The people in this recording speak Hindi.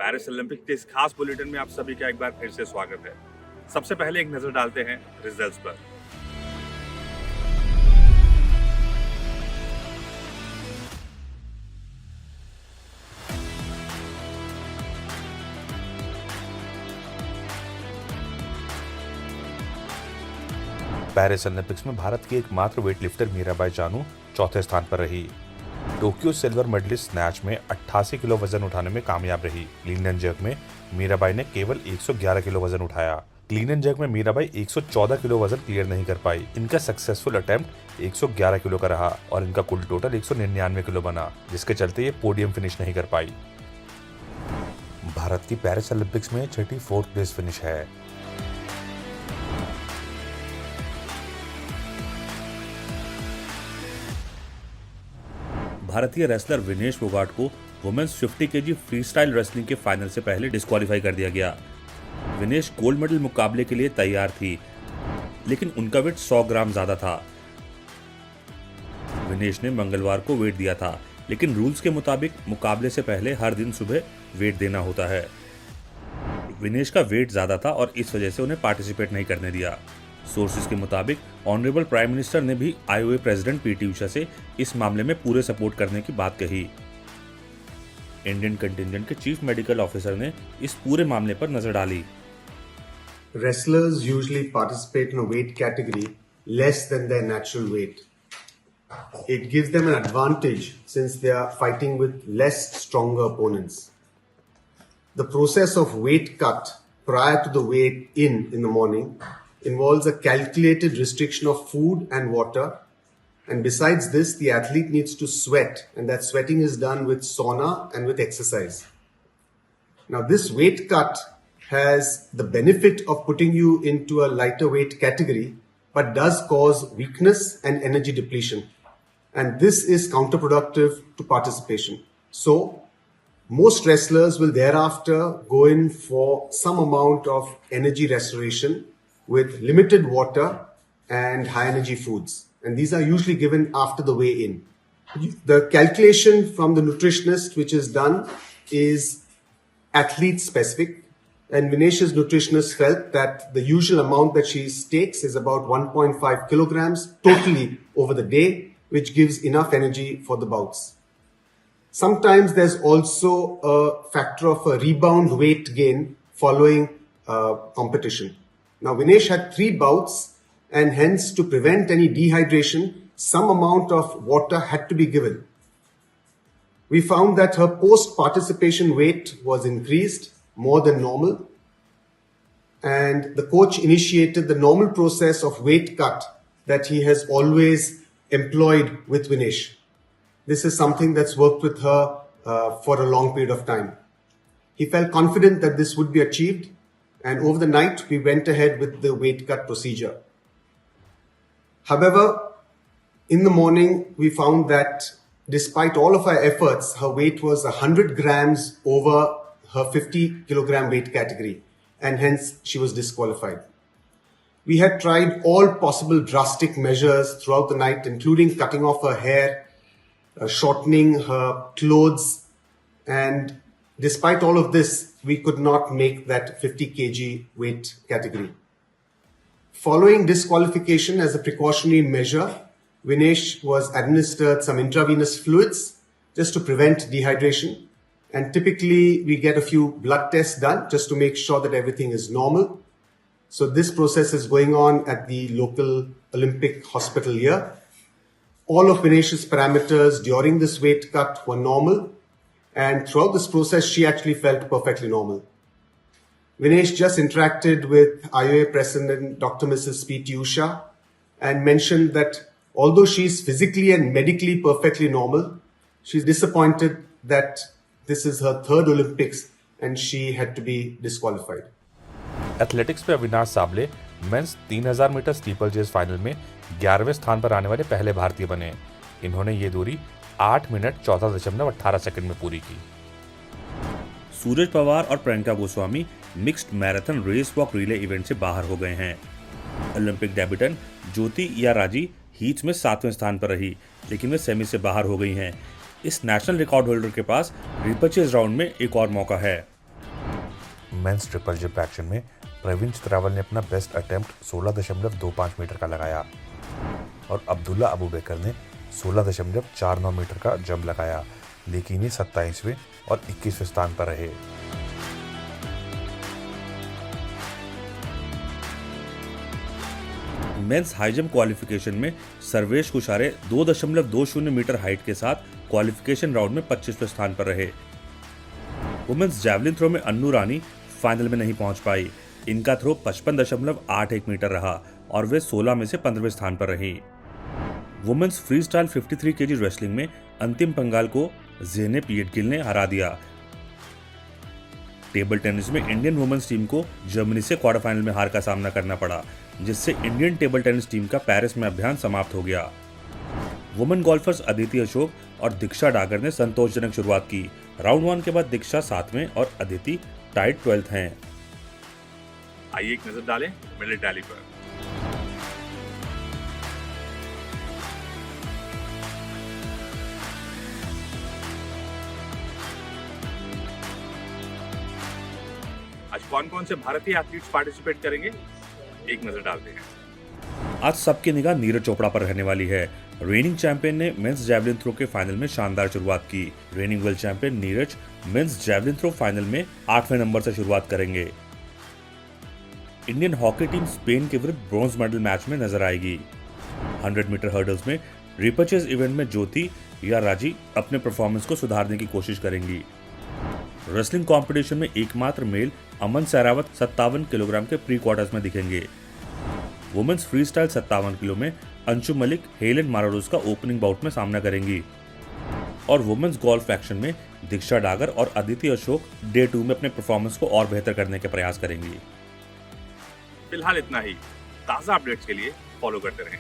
पेरिस ओलंपिक के इस खास बुलेटिन में आप सभी का एक बार फिर से स्वागत है। सबसे पहले एक नजर डालते हैं रिजल्ट्स पर। पेरिस ओलंपिक्स में भारत की एकमात्र वेटलिफ्टर मीराबाई चानू चौथे स्थान पर रही। टोक्यो सिल्वर मेडलिस्ट स्नैच में 88 किलो वजन उठाने में कामयाब रही। क्लीन एंड जर्क में मीराबाई ने केवल 111 किलो वजन उठाया। क्लीन एंड जर्क में मीराबाई 114 किलो वजन क्लियर नहीं कर पाई। इनका सक्सेसफुल अटेम्प्ट 111 किलो का रहा और इनका कुल टोटल 199 किलो बना, जिसके चलते ये पोडियम फिनिश नहीं कर पाई। भारत की पेरिस ओलंपिक्स में छठी 4th प्लेस फिनिश है। भारतीय रेसलर विनेश फोगाट को वुमेन्स 50 केजी फ्रीस्टाइल रेसलिंग के फाइनल से पहले डिस्क्वालीफाई कर दिया गया। विनेश गोल्ड मेडल मुकाबले के लिए तैयार थी, लेकिन उनका वेट 100 ग्राम ज्यादा था। विनेश ने मंगलवार को वेट दिया था, लेकिन रूल्स के मुताबिक मुकाबले से पहले हर दिन सुबह वेट देना होता है। विनेश का वेट ज्यादा था और इस वजह से उन्हें पार्टिसिपेट नहीं करने दिया। सोर्सेज के मुताबिक ऑनरेबल प्राइम मिनिस्टर ने भी आईओए प्रेसिडेंट पीटी उषा से इस मामले में पूरे सपोर्ट करने की बात कही। इंडियन कंटिंजेंट के चीफ मेडिकल ऑफिसर ने इस पूरे मामले पर नजर डाली। Wrestlers usually participate in a weight category less than their natural weight. It gives them an advantage since they are fighting with less stronger opponents. The process of weight cut prior to the weight in the morning involves a calculated restriction of food and water, and besides this the athlete needs to sweat, and that sweating is done with sauna and with exercise. Now this weight cut has the benefit of putting you into a lighter weight category, but does cause weakness and energy depletion, and this is counterproductive to participation. So most wrestlers will thereafter go in for some amount of energy restoration with limited water and high energy foods, and these are usually given after the weigh-in. The calculation from the nutritionist which is done is athlete specific, and Vinesh's nutritionist felt that the usual amount that she takes is about 1.5 kilograms totally over the day, which gives enough energy for the bouts. Sometimes there's also a factor of a rebound weight gain following competition. Now Vinesh had 3 bouts, and hence to prevent any dehydration, some amount of water had to be given. We found that her post-participation weight was increased more than normal, and the coach initiated the normal process of weight cut that he has always employed with Vinesh. This is something that's worked with her for a long period of time. He felt confident that this would be achieved, and over the night we went ahead with the weight cut procedure. However, in the morning we found that despite all of our efforts, her weight was 100 grams over her 50 kilogram weight category, and hence she was disqualified. We had tried all possible drastic measures throughout the night, including cutting off her hair, shortening her clothes, and despite all of this, we could not make that 50 kg weight category. Following disqualification as a precautionary measure, Vinesh was administered some intravenous fluids just to prevent dehydration. And typically we get a few blood tests done just to make sure that everything is normal. So this process is going on at the local Olympic hospital here. All of Vinesh's parameters during this weight cut were normal, and throughout this process she actually felt perfectly normal. Vinesh just interacted with IOA President Dr. Mrs. P.T. Usha and mentioned that although she is physically and medically perfectly normal, she's disappointed that this is her 3rd Olympics and she had to be disqualified. Athletics पे Avinash Sable men's 3000 metre steeple chase final में 11वें स्थान पर आने वाले पहले भारतीय बने। इन्होंने ये दूरी 8 मिनट 14.18 सेकंड में पूरी की। सूरज पवार और Priyanka Goswami mixed marathon race walk relay event से बाहर हो गए हैं। Olympic debutante Jyothi Yarraji heats में 7वें स्थान पर रही, लेकिन वे सेमी से बाहर हो गई हैं। इस नेशनल रिकॉर्ड होल्डर के पास रिपचेज राउंड में एक और मौका है। मेंस ट्रिपल जंप एक्शन में प्रवीण चित्रावल ने अपना बेस्ट अटेम्प्ट 16.25 मीटर का लगाया और अब्दुल्ला अबू बकर ने 16.49 मीटर का जंप लगाया, लेकिन ये 27वें और 21वें स्थान पर रहे। मेंस हाई जंप क्वालिफिकेशन में सर्वेश कुशारे 2.20 मीटर हाइट के साथ क्वालिफिकेशन राउंड में 25वें स्थान पर रहे। वुमेन्स जैवलिन थ्रो में अन्नू रानी फाइनल में नहीं पहुंच पाई। इनका थ्रो 55.81 मीटर रहा और वे 16 में से 15वें स्थान पर रही। Women's freestyle 53 KG wrestling में अंतिम पंगाल को ज़ेनेब येटगिल ने हरा दिया। टेबल टेनिस में इंडियन वुमेन्स टीम को जर्मनी से क्वार्टर फाइनल में हार का सामना करना पड़ा, जिससे इंडियन टेबल टेनिस टीम का पेरिस में अभियान समाप्त हो गया। वुमेन गोल्फर्स अदिति अशोक और दीक्षा डागर ने संतोषजनक शुरुआत की। राउंड 1 के बाद दीक्षा 7वें और अदिति टाइड 12th हैं। आइए एक नजर डालें मिलिट टैली पर। आज कौन कौन से भारतीय एथलीट्स पार्टिसिपेट करेंगे, एक नजर डालते हैं। आज सबकी निगाह नीरज चोपड़ा पर रहने वाली है। रेनिंग चैंपियन ने मेंस जैवलिन थ्रो के फाइनल में शानदार शुरुआत की। Reigning world champion Neeraj men's javelin throw final में 8वें नंबर से शुरुआत करेंगे। इंडियन हॉकी टीम स्पेन के विरुद्ध ब्रॉन्ज मेडल मैच में नजर आएगी। 100 मीटर हर्डल्स में रिपचेज इवेंट में ज्योति या राजी अपने परफॉर्मेंस को सुधारने की कोशिश करेंगी। रेसलिंग कंपटीशन में एकमात्र मेल अमन सहरावत 57 किलोग्राम के प्री क्वार्टर्स में दिखेंगे। वुमेन्स फ्री स्टाइल 57 किलो में अंशु मलिक हेलेन मारारोस का ओपनिंग बाउट में सामना करेंगी और वुमेन्स गोल्फ एक्शन में दीक्षा डागर और अदिति अशोक डे 2 में अपने परफॉर्मेंस को और बेहतर करने के प्रयास करेंगी। फिलहाल इतना ही। ताज़ा अपडेट्स के लिए फॉलो करते रहें।